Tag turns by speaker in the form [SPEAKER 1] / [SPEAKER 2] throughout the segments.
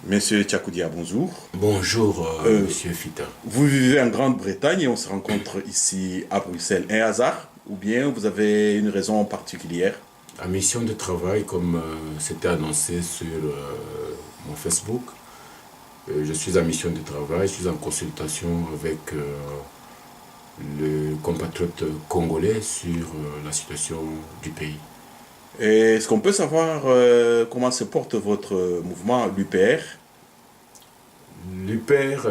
[SPEAKER 1] Monsieur Tchakoudia, bonjour.
[SPEAKER 2] Bonjour, Monsieur Fita.
[SPEAKER 1] Vous vivez en Grande-Bretagne et on se rencontre ici à Bruxelles. Un hasard ou bien vous avez une raison particulière?
[SPEAKER 2] La mission de travail, comme c'était annoncé sur mon Facebook, je suis en mission de travail, je suis en consultation avec le compatriote congolais sur la situation du pays.
[SPEAKER 1] Est-ce qu'on peut savoir comment se porte votre mouvement, l'UPR?
[SPEAKER 2] L'UPR,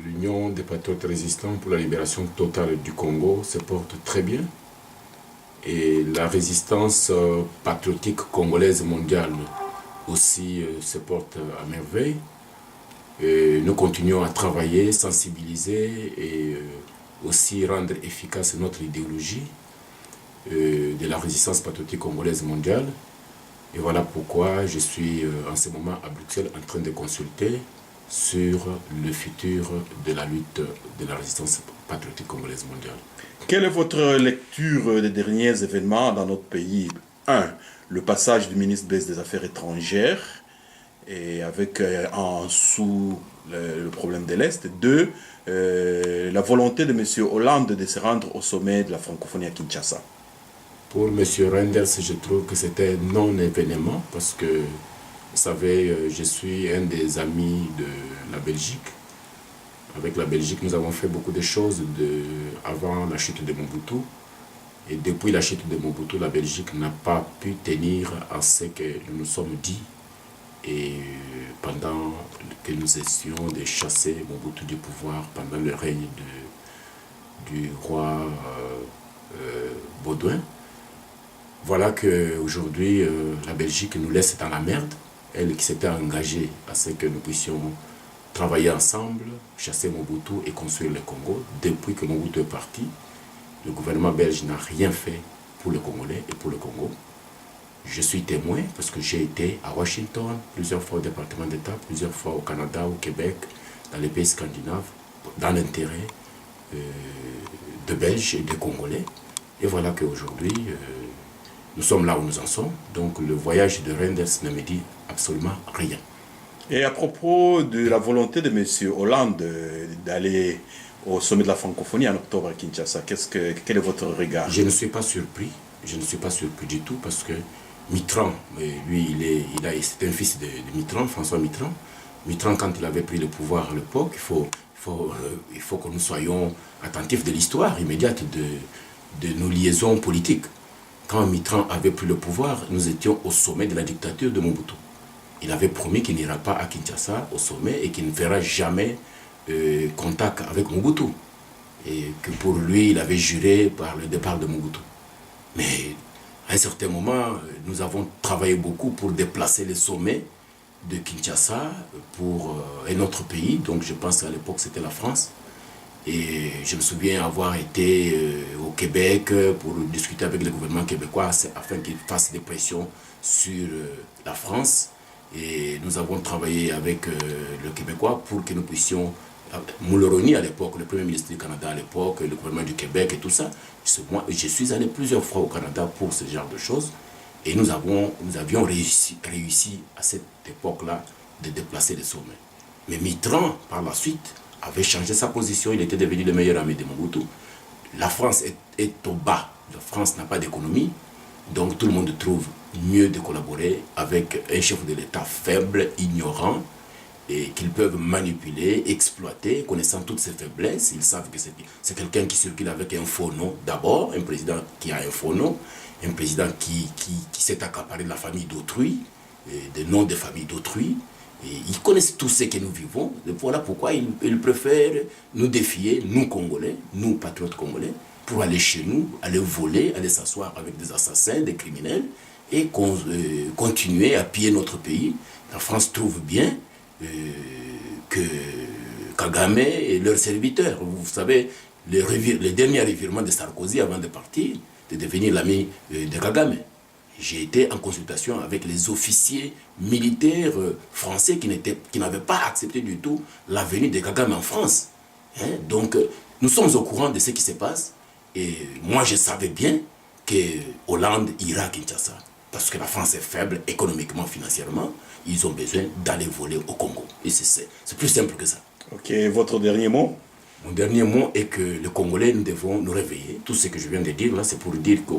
[SPEAKER 2] l'Union des patriotes résistants pour la libération totale du Congo, se porte très bien. Et la résistance patriotique congolaise mondiale aussi se porte à merveille. Et nous continuons à travailler, sensibiliser et aussi rendre efficace notre idéologie de la résistance patriotique congolaise mondiale. Et voilà pourquoi je suis en ce moment à Bruxelles en train de consulter sur le futur de la lutte de la résistance patriotique congolaise mondiale.
[SPEAKER 1] Quelle est votre lecture des derniers événements dans notre pays? 1. Le passage du ministre des Affaires étrangères et avec en sous le problème de l'Est. 2. La volonté de M. Hollande de se rendre au sommet de la francophonie à Kinshasa.
[SPEAKER 2] Pour M. Renders, je trouve que c'était non-événement parce que, vous savez, je suis un des amis de la Belgique. Avec la Belgique, nous avons fait beaucoup de choses avant la chute de Mobutu. Et depuis la chute de Mobutu, la Belgique n'a pas pu tenir à ce que nous nous sommes dit. Et pendant que nous essayons de chasser Mobutu du pouvoir pendant le règne du roi Baudouin, voilà qu'aujourd'hui, la Belgique nous laisse dans la merde. Elle qui s'était engagée à ce que nous puissions travailler ensemble, chasser Mobutu et construire le Congo. Depuis que Mobutu est parti, le gouvernement belge n'a rien fait pour le Congolais et pour le Congo. Je suis témoin parce que j'ai été à Washington, plusieurs fois au département d'État, plusieurs fois au Canada, au Québec, dans les pays scandinaves, dans l'intérêt de Belges et de Congolais. Et voilà qu'aujourd'hui, nous sommes là où nous en sommes. Donc le voyage de Renders ne me dit absolument rien.
[SPEAKER 1] Et à propos de la volonté de M. Hollande d'aller au sommet de la francophonie en octobre à Kinshasa, quel est votre regard?
[SPEAKER 2] Je ne suis pas surpris. Je ne suis pas surpris du tout parce que Mitterrand, lui, c'est un fils de Mitterrand, François Mitterrand. Mitterrand, quand il avait pris le pouvoir à l'époque, il faut que nous soyons attentifs de l'histoire immédiate de nos liaisons politiques. Quand Mitterrand avait pris le pouvoir, nous étions au sommet de la dictature de Mobutu. Il avait promis qu'il n'ira pas à Kinshasa au sommet et qu'il ne fera jamais contact avec Mobutu. Et que pour lui, il avait juré par le départ de Mobutu. Mais à un certain moment, nous avons travaillé beaucoup pour déplacer les sommets de Kinshasa pour un autre pays. Donc je pense qu'à l'époque, c'était la France. Et je me souviens avoir été au Québec pour discuter avec le gouvernement québécois afin qu'il fasse des pressions sur la France. Et nous avons travaillé avec le Québécois pour que nous puissions, Mulroney à l'époque, le Premier ministre du Canada à l'époque, le gouvernement du Québec et tout ça. Moi, je suis allé plusieurs fois au Canada pour ce genre de choses. Et nous avions réussi à cette époque-là de déplacer les sommets. Mais Mitterrand, par la suite, avait changé sa position, il était devenu le meilleur ami de Mobutu. La France est au bas, la France n'a pas d'économie, donc tout le monde trouve mieux de collaborer avec un chef de l'État faible, ignorant, et qu'ils peuvent manipuler, exploiter, connaissant toutes ses faiblesses. Ils savent que c'est quelqu'un qui circule avec un faux nom d'abord, un président qui a un faux nom, un président qui s'est accaparé de la famille d'autrui, des noms de famille d'autrui. Et ils connaissent tout ce que nous vivons. Et voilà pourquoi ils préfèrent nous défier, nous Congolais, nous patriotes congolais, pour aller chez nous, aller voler, aller s'asseoir avec des assassins, des criminels, et continuer à piller notre pays. La France trouve bien que Kagame et leurs serviteurs, vous savez, le dernier revirement de Sarkozy avant de partir, de devenir l'ami de Kagame. J'ai été en consultation avec les officiers militaires français qui n'avaient pas accepté du tout la venue de Kagame en France. Donc, nous sommes au courant de ce qui se passe. Et moi, je savais bien que Hollande ira à Kinshasa. Parce que la France est faible économiquement, financièrement. Ils ont besoin d'aller voler au Congo. Et c'est plus simple que ça.
[SPEAKER 1] Ok, votre dernier mot?
[SPEAKER 2] Mon dernier mot est que les Congolais, nous devons nous réveiller. Tout ce que je viens de dire là, c'est pour dire que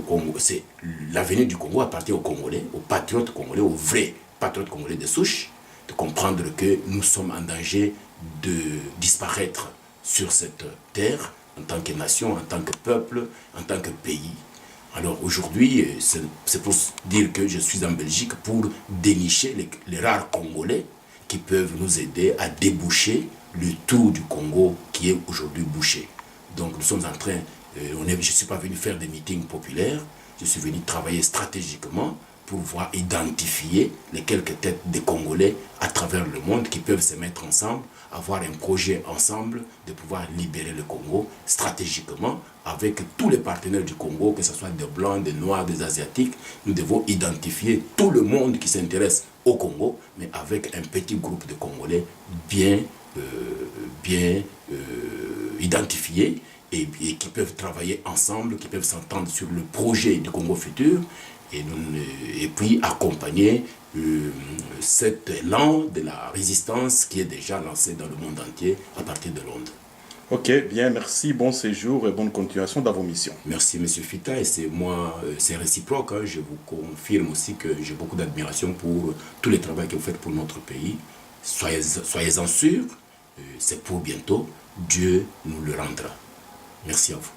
[SPEAKER 2] l'avenir du Congo appartient aux Congolais, aux patriotes congolais, aux vrais patriotes congolais de souche, de comprendre que nous sommes en danger de disparaître sur cette terre, en tant que nation, en tant que peuple, en tant que pays. Alors aujourd'hui, c'est pour dire que je suis en Belgique pour dénicher les rares Congolais qui peuvent nous aider à déboucher le trou du Congo qui est aujourd'hui bouché. Donc nous sommes en train, je ne suis pas venu faire des meetings populaires, je suis venu travailler stratégiquement pour pouvoir identifier les quelques têtes des Congolais à travers le monde qui peuvent se mettre ensemble, avoir un projet ensemble de pouvoir libérer le Congo stratégiquement avec tous les partenaires du Congo, que ce soit des Blancs, des Noirs, des Asiatiques. Nous devons identifier tout le monde qui s'intéresse au Congo, mais avec un petit groupe de Congolais bien identifiés et qui peuvent travailler ensemble, qui peuvent s'entendre sur le projet du Congo futur et puis accompagner cet élan de la résistance qui est déjà lancé dans le monde entier à partir de Londres.
[SPEAKER 1] Ok, bien, merci, bon séjour et bonne continuation dans vos missions.
[SPEAKER 2] Merci, Monsieur Fita, et c'est réciproque. Hein. Je vous confirme aussi que j'ai beaucoup d'admiration pour tout le travail que vous faites pour notre pays. Soyez-en sûrs, c'est pour bientôt. Dieu nous le rendra. Merci à vous.